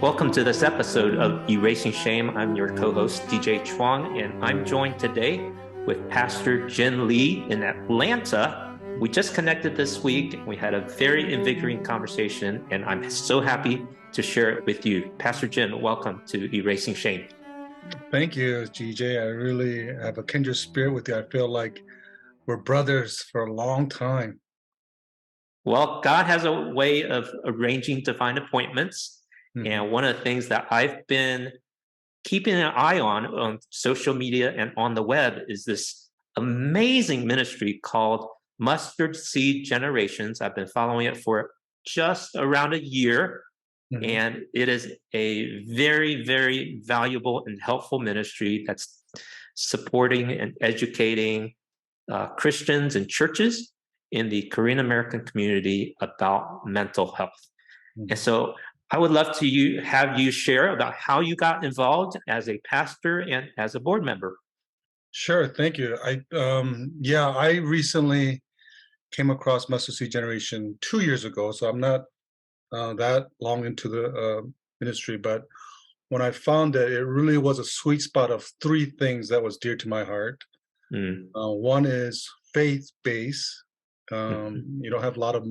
Welcome to this episode of Erasing Shame. I'm your co-host, DJ Chuang, and I'm joined today with Pastor Jin Lee in Atlanta. We just connected this week. We had a very invigorating conversation, and I'm so happy to share it with you. Pastor Jin, welcome to Erasing Shame. Thank you, GJ. I really have a kindred spirit with you. I feel like we're brothers for a long time. Well, God has a way of arranging divine appointments. And one of the things that I've been keeping an eye on social media and on the web is this amazing ministry called Mustard Seed Generations. I've been following it for just around a year. And it is a very, very valuable and helpful ministry that's supporting and educating Christians and churches in the Korean American community about mental health. And so I would love to have you share about how you got involved as a pastor and as a board member. Sure, thank you. I recently came across Mustard Seed Generation 2 years ago, so I'm not that long into the ministry, but when I found it, it really was a sweet spot of three things that was dear to my heart. One is faith-based. You don't have a lot of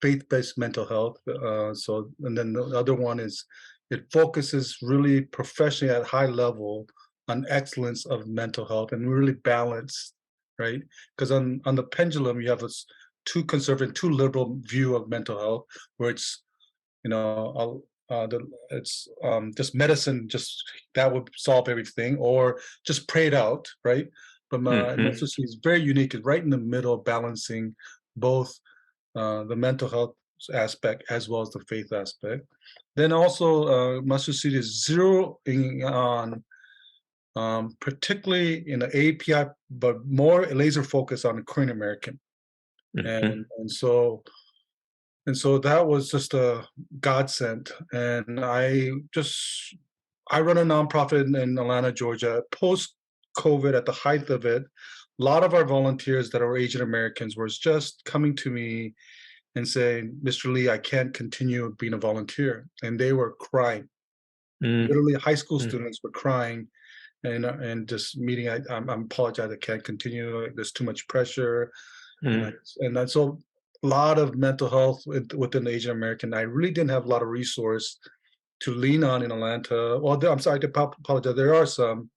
faith-based mental health. And then the other one is it focuses really professionally at high level on excellence of mental health and really balanced, right? Because on the pendulum, you have this too conservative, too liberal view of mental health, where it's, just medicine, just that would solve everything, or just pray it out, right? But Mustard Seed is very unique, it's right in the middle, balancing both the mental health aspect as well as the faith aspect. Then also Mustard Seed is zeroing on particularly in the API, but more laser focus on Korean American. And so that was just a godsend. And I run a nonprofit in Atlanta, Georgia. Post COVID, at the height of it, a lot of our volunteers that are Asian Americans were just coming to me and saying, "Mr. Lee, I can't continue being a volunteer." And they were crying. Literally, high school students were crying and just meeting, I apologize, I can't continue. There's too much pressure. And so a lot of mental health within the Asian American. I really didn't have a lot of resource to lean on in Atlanta. Well, I'm sorry, I apologize. There are some,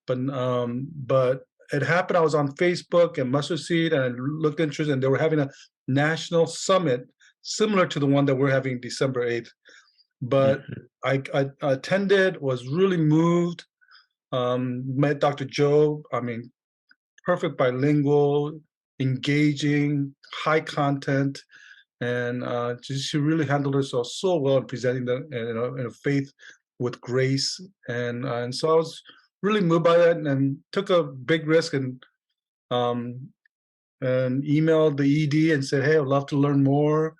but it happened. I was on Facebook and Mustard Seed, and I looked interested, and they were having a national summit similar to the one that we're having December 8th. But I attended, was really moved. Met Dr. Joe. I mean, perfect bilingual, engaging, high content, and she really handled herself so well in presenting in a faith with grace, and so I was really moved by that, and took a big risk and emailed the ED and said, "Hey, I'd love to learn more,"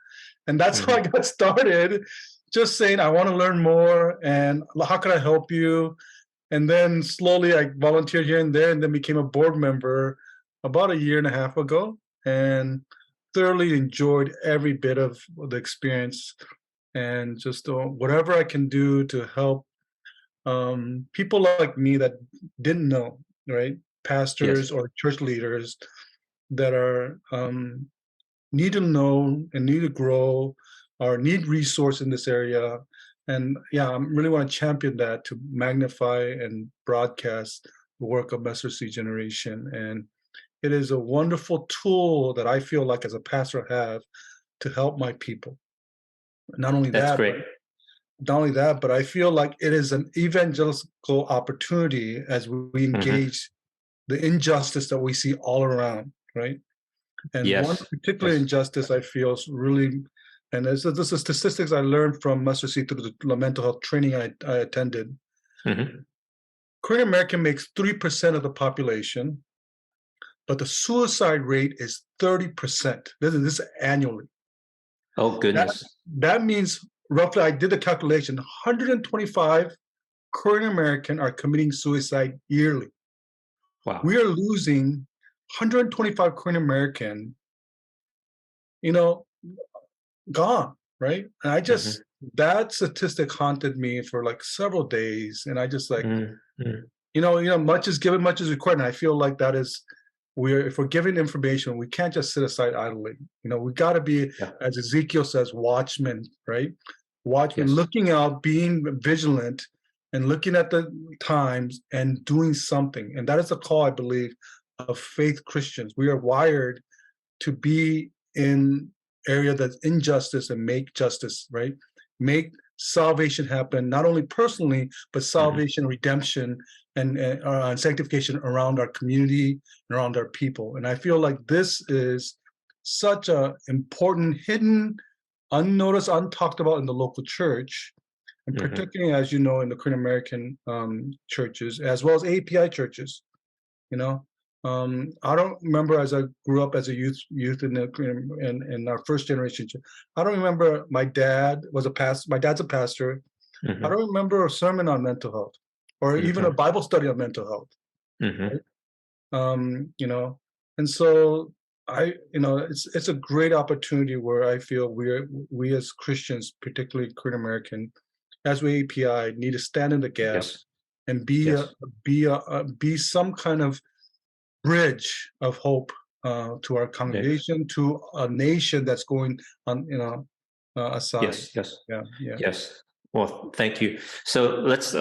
and that's how I got started. Just saying, I want to learn more, and how can I help you? And then slowly I volunteered here and there, and then became a board member about a year and a half ago, and thoroughly enjoyed every bit of the experience, and just whatever I can do to help people like me that didn't know, right? Pastors or church leaders that are need to know and need to grow or need resource in this area. And I really want to champion that, to magnify and broadcast the work of Mustard Seed Generation. And it is a wonderful tool that I feel like as a pastor I have to help my people. Not only that, but I feel like it is an evangelical opportunity as we engage the injustice that we see all around, right? And one particular injustice I feel is really, and this is the statistics I learned from Mustard Seed through the mental health training I attended. Korean American makes 3% of the population, but the suicide rate is 30%. This is annually. Oh, goodness. That means roughly, I did the calculation, 125 Korean American are committing suicide yearly. Wow. We are losing 125 Korean American, gone, right? And that statistic haunted me for like several days, and I just like, Mm, mm, much is given, much is required, and I feel like that is, if we're giving information, we can't just sit aside idly. We got to be, yeah. as Ezekiel says, watchmen, right? Watchmen, Yes. looking out, being vigilant, and looking at the times and doing something. And that is the call, I believe, of faith Christians. We are wired to be in area that's injustice and make justice, right? Make salvation happen, not only personally, but Hmm. salvation, redemption, and sanctification around our community and around our people. And I feel like this is such a important, hidden, unnoticed, untalked about in the local church, and Hmm. particularly, as you know, in the Korean American churches, as well as API churches. You know, I don't remember, as I grew up as a youth in our first generation. I don't remember my dad was a pastor. My dad's a pastor. I Hmm. don't remember a sermon on mental health, or even a Hmm. Bible study on mental health. Hmm. Right? And so it's a great opportunity where I feel we as Christians, particularly Korean American, as we API, need to stand in the gap Yes. and Yes. be some kind of bridge of hope to our Yes. congregation, to a nation that's going on, aside. Yes. Yes. Yeah, yeah, Yes. Well, thank you. So let's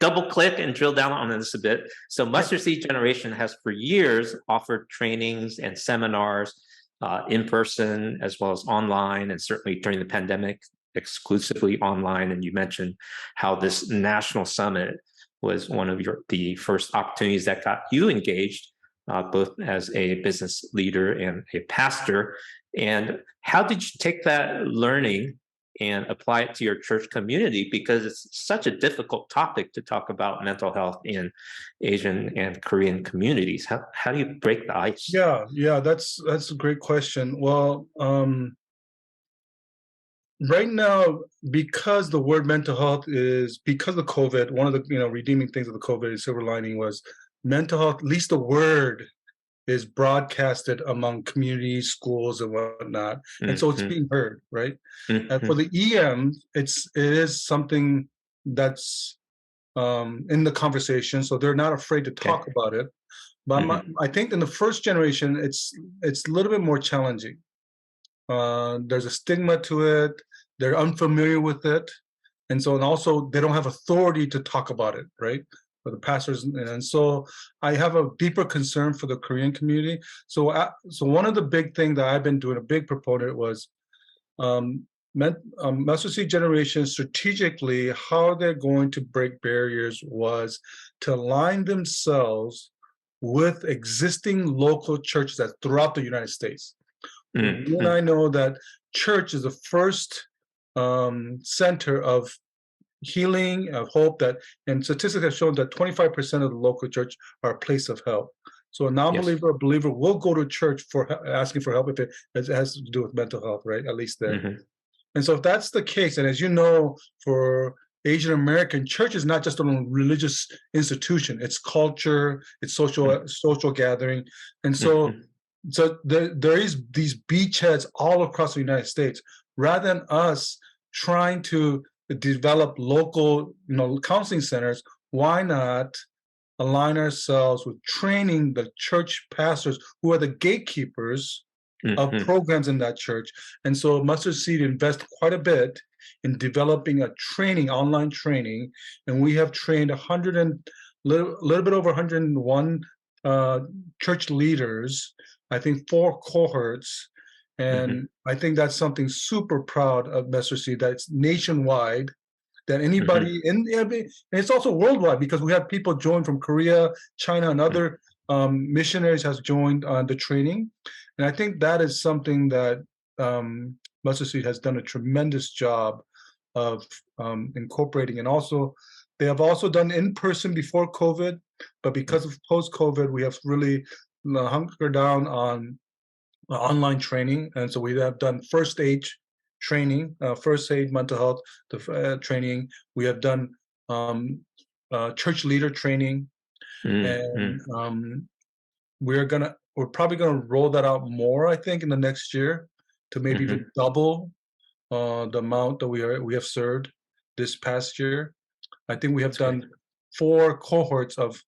double click and drill down on this a bit. So yeah. Mustard Seed Generation has for years offered trainings and seminars in person as well as online, and certainly during the pandemic, exclusively online. And you mentioned how this national summit was one of the first opportunities that got you engaged, both as a business leader and a pastor. And how did you take that learning and apply it to your church community? Because it's such a difficult topic to talk about mental health in Asian and Korean communities. How do you break the ice? Yeah, that's a great question. Well, right now, because the word mental health is, because of COVID, one of the redeeming things of the COVID silver lining was mental health. At least the word is broadcasted among communities, schools, and whatnot, and so it's Mm-hmm. being heard, right? And for Mm-hmm. the EM, it is something that's in the conversation, so they're not afraid to Okay. talk about it. But Mm-hmm. I think in the first generation, it's a little bit more challenging. There's a stigma to it. They're unfamiliar with it, and also they don't have authority to talk about it, right? For the pastors, and so I have a deeper concern for the Korean community. So one of the big things that I've been doing, a big proponent, was um, Master Seed Generation strategically, how they're going to break barriers was to align themselves with existing local churches that throughout the United States. You and Mm-hmm. I know that church is the first center of healing, of hope. And statistics have shown that 25% of the local church are a place of help. So a Yes. non-believer or believer will go to church for asking for help if it has to do with mental health, right? At least there. Mm-hmm. And so if that's the case, and as you know, for Asian American, church is not just a religious institution; it's culture, it's social gathering, and so Mm-hmm. there is these beachheads all across the United States. Rather than us trying to develop local, counseling centers, why not align ourselves with training the church pastors who are the gatekeepers of Mm-hmm. programs in that church? And so Mustard Seed invests quite a bit in developing a online training, and we have trained 100 and little bit over 101 church leaders. I think 4 cohorts, Mm-hmm. and I think that's something super proud of Mustard Seed. That's nationwide. That Mm-hmm. anybody and it's also worldwide, because we have people join from Korea, China, and other missionaries has joined the training, and I think that is something that Mustard Seed has done a tremendous job of incorporating. And also, they have also done in person before COVID, but because of post COVID, we have really hunkered down on online training, and so we have done first aid training, first aid mental health training. We have done um, church leader training, and Mm-hmm. we're probably gonna roll that out more, I think, in the next year, to maybe even Mm-hmm. double the amount that we have served this past year. I think we have That's great. done 4 cohorts of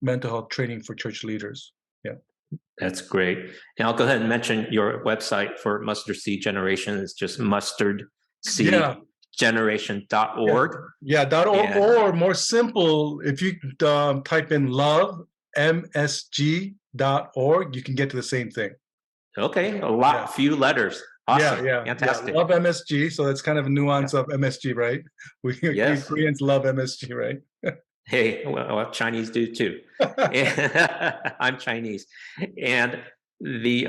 mental health training for church leaders. Yeah. That's great. And I'll go ahead and mention your website for Mustard Seed Generation. It's just Yeah. mustardseedgeneration.org. Yeah. And Or more simple, if you type in lovemsg.org, you can get to the same thing. okay, Yeah. few letters. Awesome. Yeah. Fantastic. Love MSG. So that's kind of a nuance of MSG, right? We Yes. Koreans love MSG, right? Hey, well, Chinese do too. I'm Chinese. And the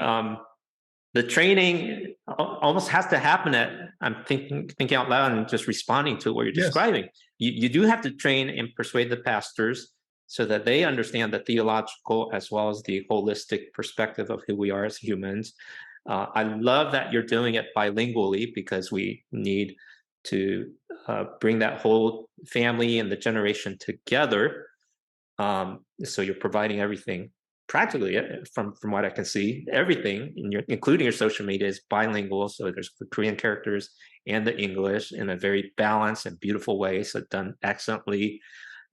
training almost has to happen I'm thinking out loud and just responding to what you're Yes. describing. You do have to train and persuade the pastors so that they understand the theological as well as the holistic perspective of who we are as humans. I love that you're doing it bilingually because we need to bring that whole family and the generation together. So you're providing everything practically, from what I can see, everything including your social media is bilingual. So there's the Korean characters and the English in a very balanced and beautiful way. So done excellently.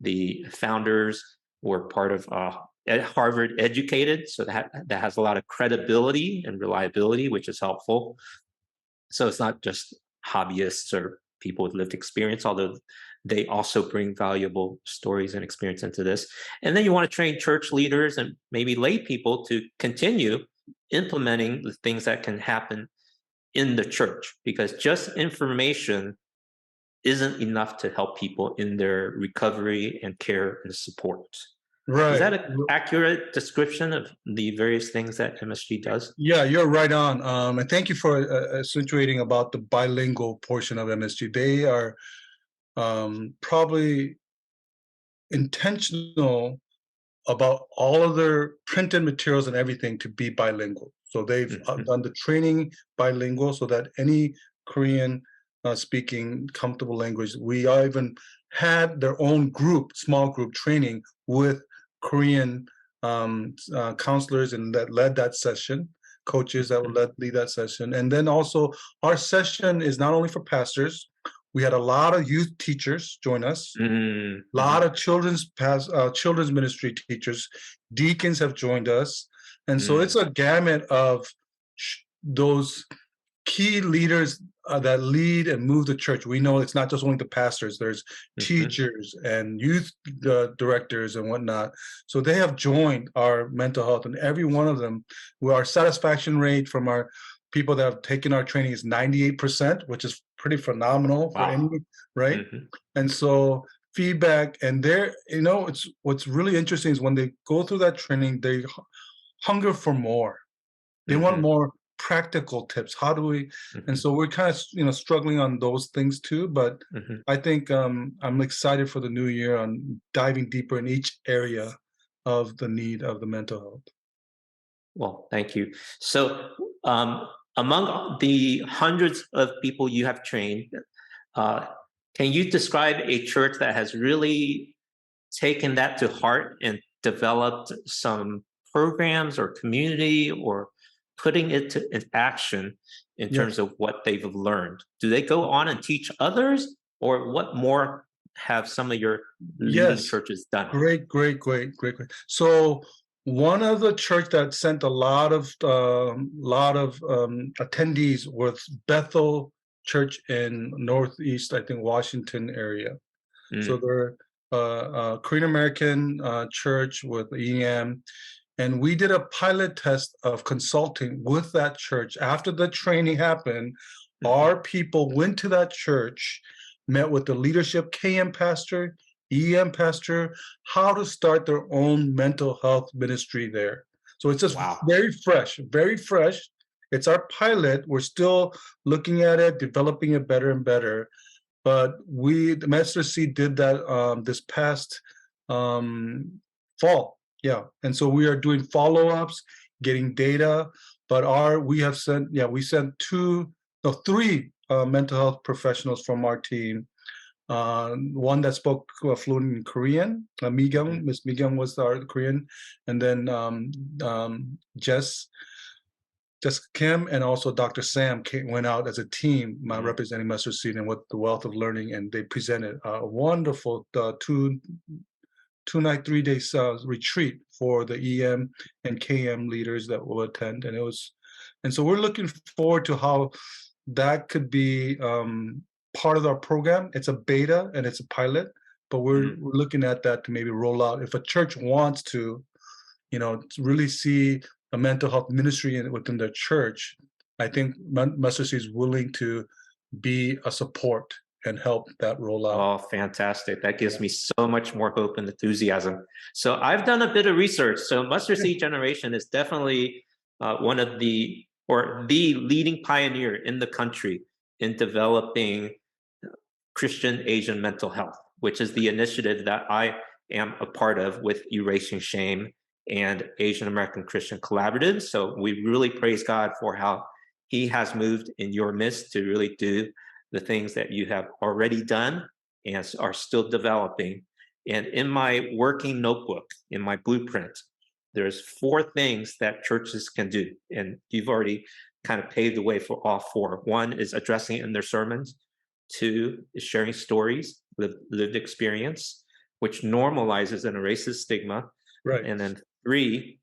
The founders were part of Harvard educated, so that has a lot of credibility and reliability, which is helpful. So it's not just hobbyists or people with lived experience, although they also bring valuable stories and experience into this. And then you want to train church leaders and maybe lay people to continue implementing the things that can happen in the church, because just information isn't enough to help people in their recovery and care and support. Right. Is that an accurate description of the various things that MSG does? Yeah, you're right on. And thank you for accentuating about the bilingual portion of MSG. They are probably intentional about all of their printed materials and everything to be bilingual. So they've done the training bilingual so that any Korean speaking comfortable language. We even had their own group, small group training with Korean counselors, and that led that session, coaches that would lead that session. And then also our session is not only for pastors. We had a lot of youth teachers join us. A lot of children's ministry teachers, deacons have joined us, and so it's a gamut of those key leaders that lead and move the church. We know it's not just only the pastors. There's teachers and youth directors and whatnot. So they have joined our mental health, and every one of them, our satisfaction rate from our people that have taken our training is 98%, which is pretty phenomenal for any, right? And so feedback, and it's what's really interesting is when they go through that training, they hunger for more. They want more practical tips. How do we? And so we're kind of struggling on those things too. But I think I'm excited for the new year on diving deeper in each area of the need of the mental health. Well, thank you. So among the hundreds of people you have trained, can you describe a church that has really taken that to heart and developed some programs or community or putting it into action in terms of what they've learned? Do they go on and teach others, or what more have some of your leading churches done? Great. So one of the church that sent a lot of attendees was Bethel Church in Northeast, I think, Washington area. So they're a Korean American church with EM. And we did a pilot test of consulting with that church. After the training happened, our people went to that church, met with the leadership, KM pastor, EM pastor, how to start their own mental health ministry there. So it's just very fresh, very fresh. It's our pilot. We're still looking at it, developing it better and better. But the Mustard Seed did that this past fall. Yeah, and so we are doing follow-ups, getting data, but we sent three mental health professionals from our team. One that spoke fluent in Korean, Miss Migyung was our Korean, and then Jess Jessica Kim and also Dr. Sam went out as a team, Mhm. representing Mustard Seed and what the wealth of learning, and they presented a wonderful two-night, 3 day retreat for the EM and KM leaders that will attend, and so we're looking forward to how that could be part of our program. It's a beta and it's a pilot, but Mhm. we're looking at that to maybe roll out if a church wants to, to really see a mental health ministry within their church. I think Mustard Seed is willing to be a support and help that roll out. Oh, fantastic. That gives me so much more hope and enthusiasm. So I've done a bit of research. So Mustard Yeah. Seed Generation is definitely one of the leading pioneer in the country in developing Christian Asian mental health, which is the initiative that I am a part of with Erasing Shame and Asian American Christian Collaborative. So we really praise God for how He has moved in your midst to really do the things that you have already done and are still developing. And in my working notebook, in my blueprint, there's 4 things that churches can do. And you've already kind of paved the way for all 4. One is addressing it in their sermons. 2 is sharing stories, lived experience, which normalizes and erases stigma. Right. And then 3,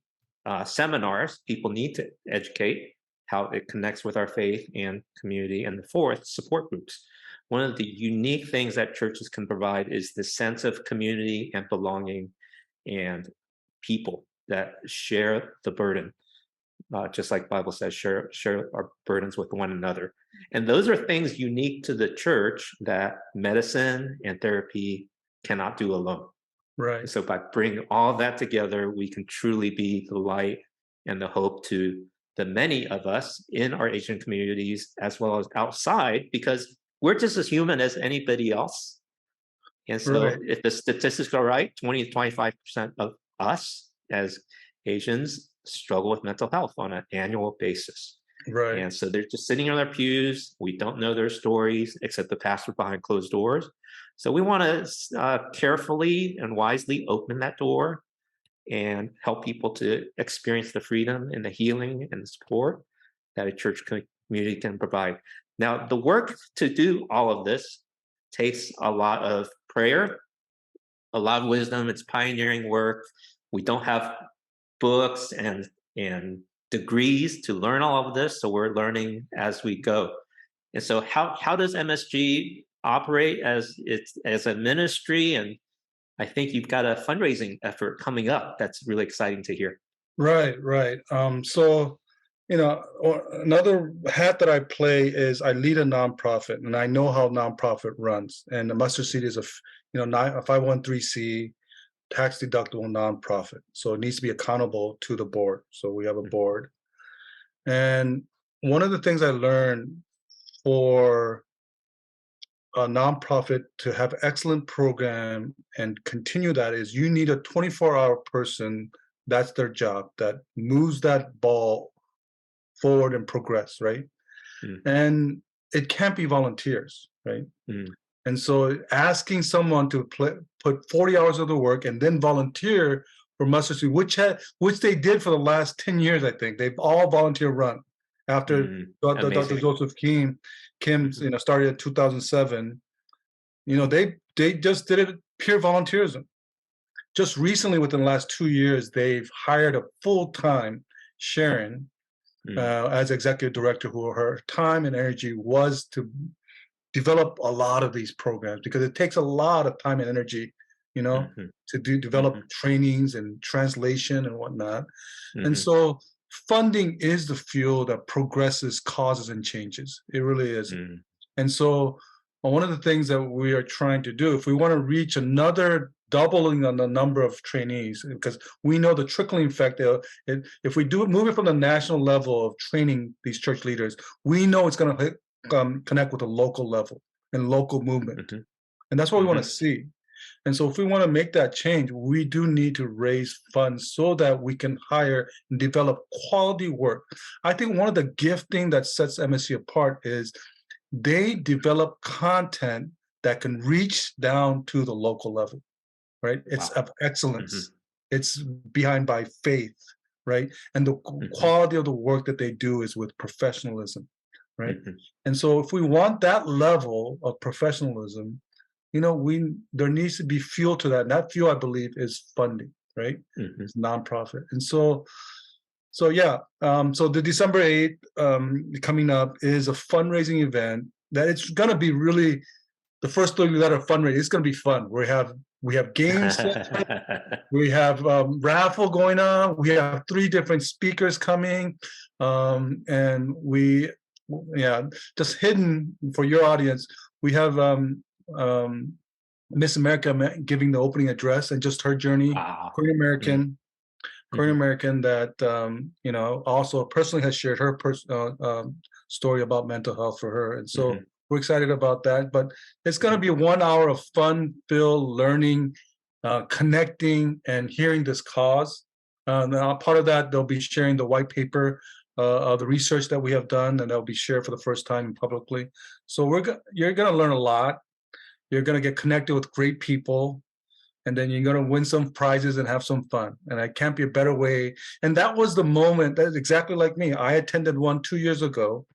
seminars. People need to educate how it connects with our faith and community. And the 4th, support groups. One of the unique things that churches can provide is the sense of community and belonging and people that share the burden, just like Bible says, share our burdens with one another. And those are things unique to the church that medicine and therapy cannot do alone. Right. And so by bringing all that together, we can truly be the light and the hope to the many of us in our Asian communities as well as outside, because we're just as human as anybody else. And Right. so if the statistics are right, 20 to 25% of us as Asians struggle with mental health on an annual basis. Right. And so they're just sitting on their pews. We don't know their stories except the pastor behind closed doors. So we want to carefully and wisely open that door and help people to experience the freedom and the healing and the support that a church community can provide. Now, the work to do all of this takes a lot of prayer, a lot of wisdom. It's pioneering work. We don't have books and degrees to learn all of this, so we're learning as we go. And so, how does MSG operate as a ministry? And I think you've got a fundraising effort coming up. That's really exciting to hear. Right, right. So, another hat that I play is I lead a nonprofit, and I know how nonprofit runs. And the Mustard Seed is a 501(c) tax deductible nonprofit, so it needs to be accountable to the board. So we have a board, and one of the things I learned for a nonprofit to have excellent program and continue that is you need a 24-hour person. That's their job, that moves that ball forward and progress, right? Mm, And it can't be volunteers, right? mm, And so asking someone to put 40 hours of the work and then volunteer for Mustard Seed, which they did for the last 10 years, I think. They've all volunteer run after the Dr. amazing. Joseph Kim Mhm, started in 2007. They just did it pure volunteerism. Just recently, within the last 2 years, they've hired a full-time Sharon mm, as executive director, who her time and energy was to develop a lot of these programs, because it takes a lot of time and energy, mhm, to develop mhm, trainings and translation and whatnot. And mhm, so funding is the fuel that progresses, causes, and changes. It really is. mm, And so one of the things that we are trying to do, if we want to reach another doubling on the number of trainees, because we know the trickling effect, if we move it from the national level of training these church leaders, we know it's going to connect with the local level and local movement. mhm, And that's what we want to mhm, see. And so if we want to make that change, we do need to raise funds so that we can hire and develop quality work. I think one of the gifting that sets MSC apart is they develop content that can reach down to the local level, right? It's wow. of Mhm, excellence. It's behind by faith. right? And the Mm-hmm. quality of the work that they do is with professionalism, right? Mm-hmm. And so if we want that level of professionalism, there needs to be fuel to that. And that fuel, I believe, is funding, right? Mm-hmm. It's nonprofit. And so yeah, so the December 8th coming up is a fundraising event that it's gonna be really the first 30 letter fundraising. It's gonna be fun. We have games, we have raffle going on. We have 3 different speakers coming, and just hidden for your audience, we have Miss America giving the opening address and just her journey, Wow. Korean American. Korean Mm-hmm. American that also personally has shared her story about mental health for her, and so Mm-hmm. we're excited about that. But it's going to be 1 hour of fun-filled learning, connecting, and hearing this cause. Now, part of that, they'll be sharing the white paper of the research that we have done, and that'll be shared for the first time publicly. So you're going to learn a lot. You're going to get connected with great people, and then you're going to win some prizes and have some fun. And it can't be a better way. And that was the moment. That's exactly like me. I attended one 2 years ago,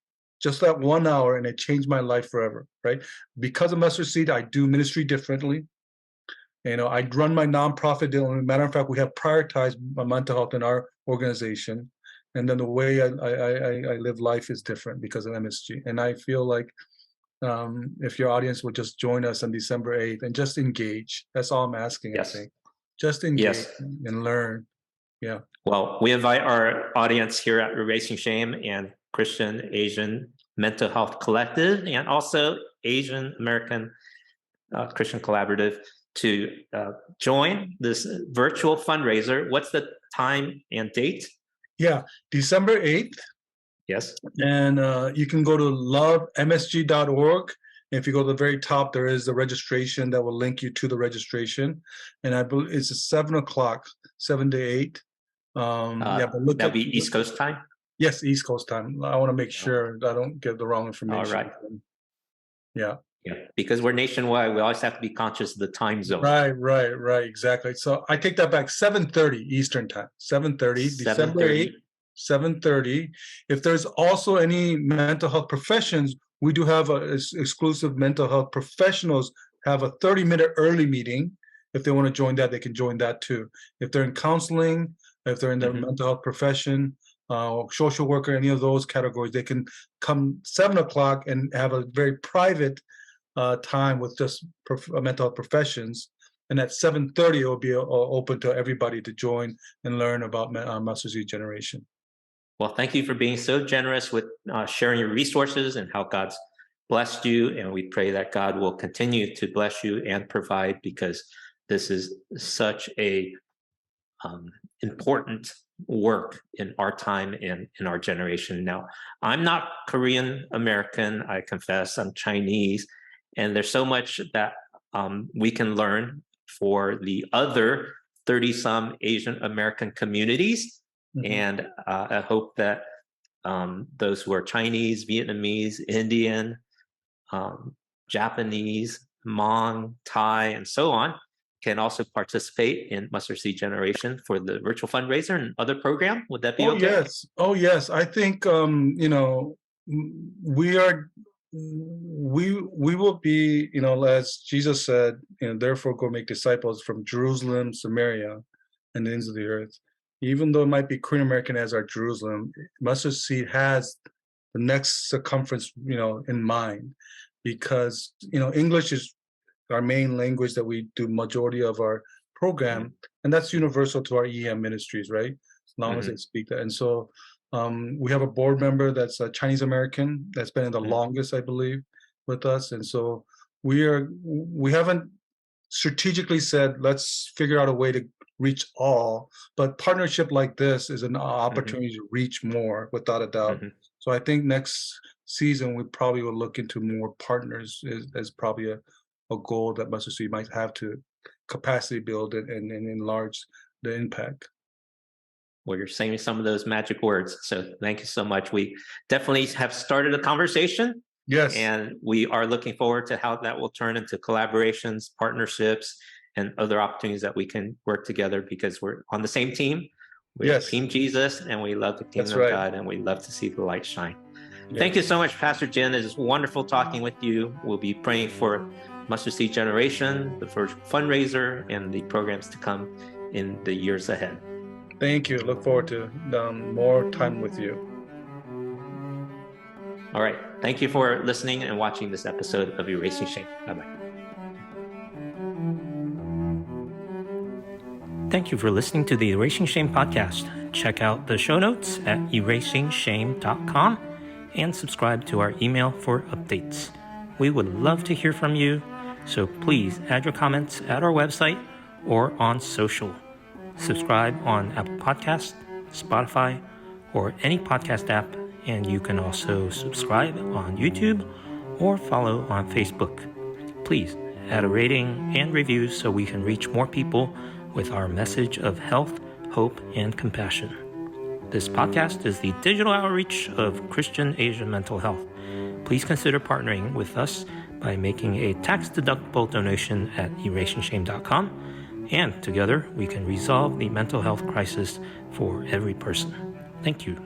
just that 1 hour, and it changed my life forever, right? Because of Mustard Seed, I do ministry differently. I run my nonprofit. Matter of fact, we have prioritized my mental health in our organization. And then the way I live life is different because of MSG. And I feel like if your audience would just join us on December 8th and just engage. That's all I'm asking, Yes. I think. Just engage Yes. and learn. Yeah. Well, we invite our audience here at Erasing Shame and Christian Asian Mental Health Collective, and also Asian American Christian Collaborative to join this virtual fundraiser. What's the time and date? Yeah, December 8th. Yes. And you can go to lovemsg.org. If you go to the very top, there is the registration that will link you to the registration. And I believe it's 7:00, 7 to 8. But that'll be East Coast time? Yes, East Coast time. I want to make sure I don't give the wrong information. All right. Yeah. Yeah, because we're nationwide, we always have to be conscious of the time zone. Right, exactly. So I take that back. 7:30 Eastern time. 7:30, December 8th, 7:30. If there's also any mental health professions, we do have exclusive mental health professionals have a 30-minute early meeting. If they want to join that, they can join that too. If they're in counseling, if they're in the mental health profession, social worker, any of those categories, they can come 7:00 and have a very private time with just mental health professions. And at 7:30, it will be open to everybody to join and learn about Mustard Seed Generation. Well, thank you for being so generous with sharing your resources and how God's blessed you. And we pray that God will continue to bless you and provide, because this is such a important work in our time and in our generation. Now, I'm not Korean American, I confess. I'm Chinese. And there's so much that we can learn for the other 30-some Asian American communities. And I hope that those who are Chinese, Vietnamese, Indian, Japanese, Hmong, Thai, and so on can also participate in Mustard Seed Generation for the virtual fundraiser and other program. Would that be okay? Oh yes. I think we will be, as Jesus said, therefore go make disciples from Jerusalem, Samaria, and the ends of the earth. Even though it might be Korean American as our Jerusalem, Mustard Seed has the next circumference, in mind, because English is our main language that we do majority of our program, and that's universal to our EM ministries, right? As long as they speak that. And so we have a board member that's a Chinese American that's been in the longest, I believe, with us. And so we haven't strategically said, let's figure out a way to reach all, but partnership like this is an opportunity to reach more, without a doubt. So I think next season we probably will look into more partners as probably a goal that Mustard Seed might have to capacity build and enlarge the impact. Well, you're saying some of those magic words. So thank you so much. We definitely have started a conversation. Yes. And we are looking forward to how that will turn into collaborations, partnerships, and other opportunities that we can work together, because we're on the same team. We're Yes. Team Jesus, and we love the kingdom That's of right. God, and we love to see the light shine. Yes. Thank you so much, Pastor Jin. It is wonderful talking with you. We'll be praying for Mustard Seed Generation, the first fundraiser, and the programs to come in the years ahead. Thank you. Look forward to more time with you. All right. Thank you for listening and watching this episode of Erasing Shame. Bye-bye. Thank you for listening to the Erasing Shame podcast. Check out the show notes at erasingshame.com and subscribe to our email for updates. We would love to hear from you, so please add your comments at our website or on social. Subscribe on Apple Podcasts, Spotify, or any podcast app, and you can also subscribe on YouTube or follow on Facebook. Please add a rating and review so we can reach more people with our message of health, hope, and compassion. This podcast is the digital outreach of Christian Asian mental health. Please consider partnering with us by making a tax-deductible donation at erasingshame.com, and together we can resolve the mental health crisis for every person. Thank you.